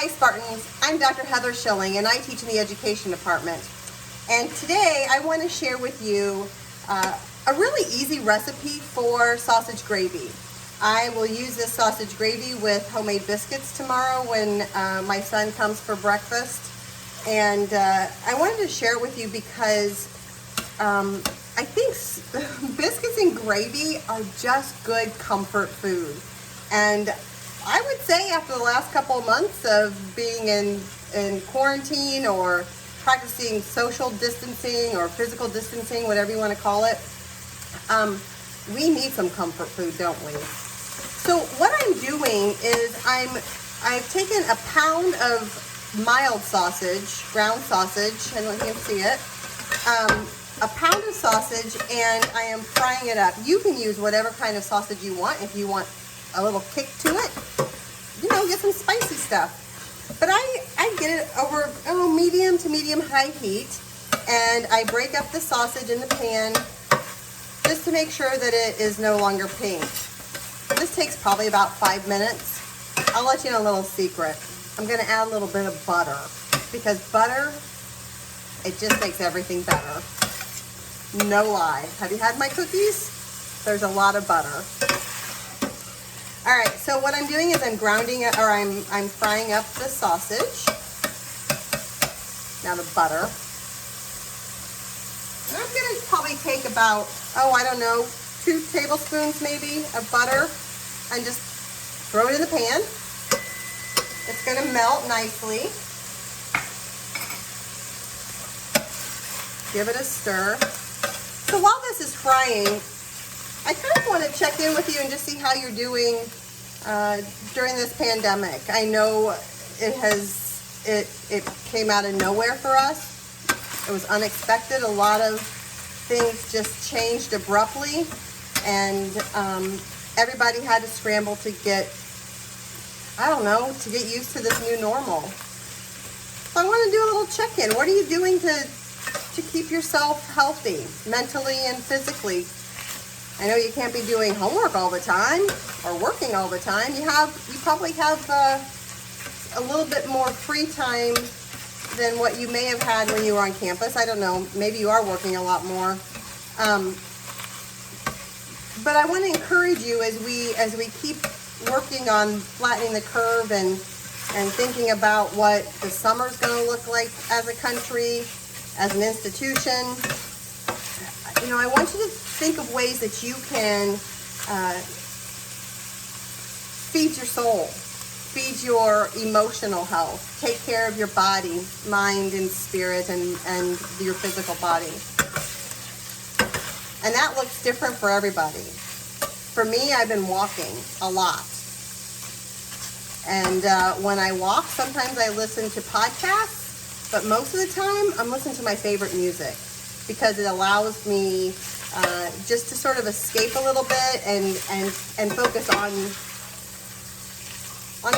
Hi Spartans, I'm Dr. Heather Schilling and I teach in the education department. And today I want to share with you a really easy recipe for sausage gravy. I will use this sausage gravy with homemade biscuits tomorrow when my son comes for breakfast. And I wanted to share it with you because I think biscuits and gravy are just good comfort food. And I would say after the last couple of months of being in quarantine or practicing social distancing or physical distancing, whatever you want to call it, we need some comfort food, don't we? So what I'm doing is I've taken a pound of mild sausage, ground sausage, I don't know if you can see it, a pound of sausage, and I am frying it up. You can use whatever kind of sausage you want. If you want a little kick to it, you know, get some spicy stuff. But I get it over medium to medium high heat, and I break up the sausage in the pan just to make sure that it is no longer pink. This takes probably about 5 minutes. I'll let you know a little secret. I'm gonna add a little bit of butter because butter, it just makes everything better. No lie. Have you had my cookies? There's a lot of butter. All right, so what I'm doing is I'm grounding it, or I'm frying up the sausage. Now the butter. And I'm gonna probably take about, I don't know, 2 tablespoons maybe of butter and just throw it in the pan. It's gonna melt nicely. Give it a stir. So while this is frying, I kind of want to check in with you and just see how you're doing during this pandemic. I know it came out of nowhere for us. It was unexpected. A lot of things just changed abruptly, and everybody had to scramble to get used to this new normal. So I want to do a little check-in. What are you doing to keep yourself healthy, mentally and physically? I know you can't be doing homework all the time or working all the time. You probably have a little bit more free time than what you may have had when you were on campus. I don't know, maybe you are working a lot more. But I want to encourage you as we keep working on flattening the curve and thinking about what the summer's going to look like as a country, as an institution. You know, I want you to think of ways that you can feed your soul, feed your emotional health, take care of your body, mind, and spirit, and your physical body. And that looks different for everybody. For me, I've been walking a lot. And when I walk, sometimes I listen to podcasts, but most of the time, I'm listening to my favorite music, because it allows me just to sort of escape a little bit and focus on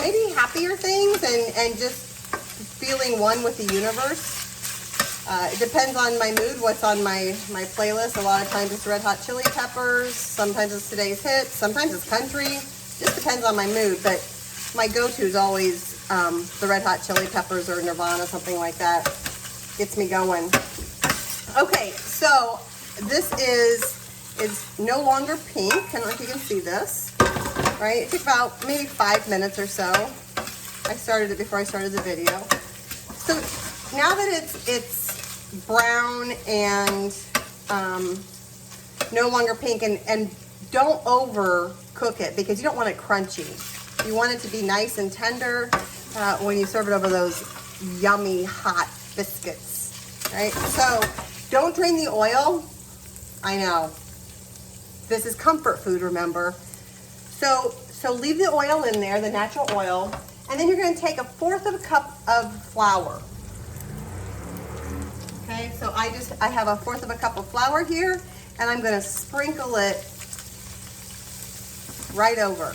maybe happier things and just feeling one with the universe. It depends on my mood, what's on my playlist. A lot of times it's Red Hot Chili Peppers, sometimes it's today's hits, sometimes it's country. Just depends on my mood, but my go-to is always the Red Hot Chili Peppers or Nirvana, something like that. Gets me going. Okay, so this is no longer pink. I don't know if you can see this, right? It took about maybe 5 minutes or so. I started it before I started the video. So now that it's brown and no longer pink, and don't overcook it because you don't want it crunchy. You want it to be nice and tender when you serve it over those yummy hot biscuits, right? So don't drain the oil. I know. This is comfort food, remember? So leave the oil in there, the natural oil, and then you're going to take 1/4 of a cup of flour. Okay, so I have 1/4 of a cup of flour here, and I'm going to sprinkle it right over.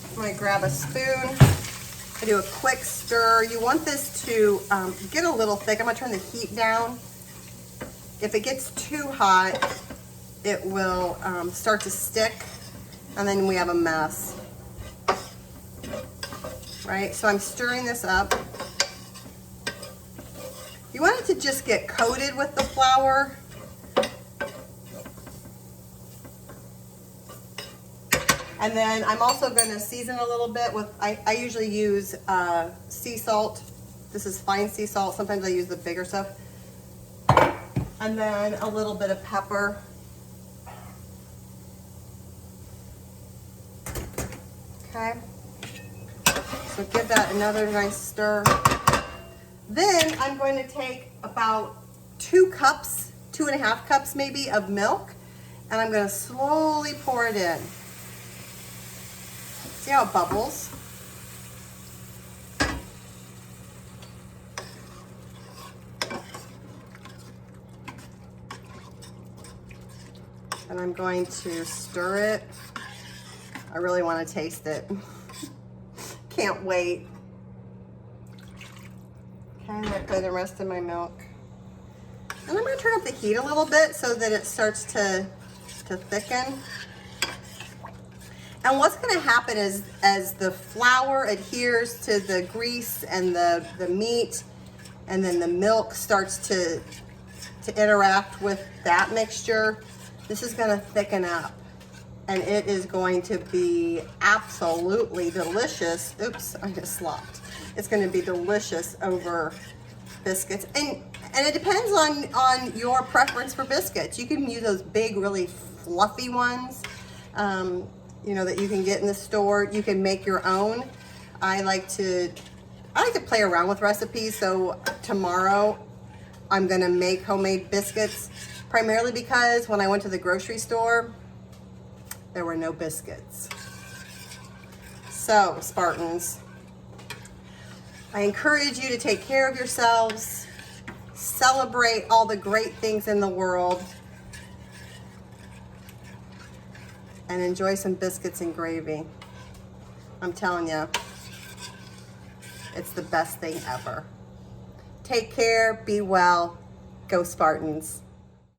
I'm going to grab a spoon. I do a quick stir. You want this to get a little thick. I'm going to turn the heat down. If it gets too hot, it will start to stick, and then we have a mess. right? So I'm stirring this up. You want it to just get coated with the flour. And then I'm also going to season a little bit with, I usually use sea salt. This is fine sea salt. Sometimes I use the bigger stuff. And then a little bit of pepper. Okay. So give that another nice stir. Then I'm going to take about 2 cups, 2.5 cups maybe of milk, and I'm going to slowly pour it in. See how it bubbles? And I'm going to stir it. I really want to taste it. Can't wait. Okay, I'm going to put the rest of my milk. And I'm going to turn up the heat a little bit so that it starts to thicken. And what's going to happen is as the flour adheres to the grease and the meat, and then the milk starts to interact with that mixture, this is going to thicken up. And it is going to be absolutely delicious. Oops, I just slopped. It's going to be delicious over biscuits. And it depends on your preference for biscuits. You can use those big, really fluffy ones. You know, that you can get in the store. You can make your own. I like to play around with recipes. So tomorrow I'm gonna make homemade biscuits, primarily because when I went to the grocery store, there were no biscuits. So Spartans, I encourage you to take care of yourselves, celebrate all the great things in the world, and enjoy some biscuits and gravy. I'm telling you, it's the best thing ever. Take care, be well, go Spartans.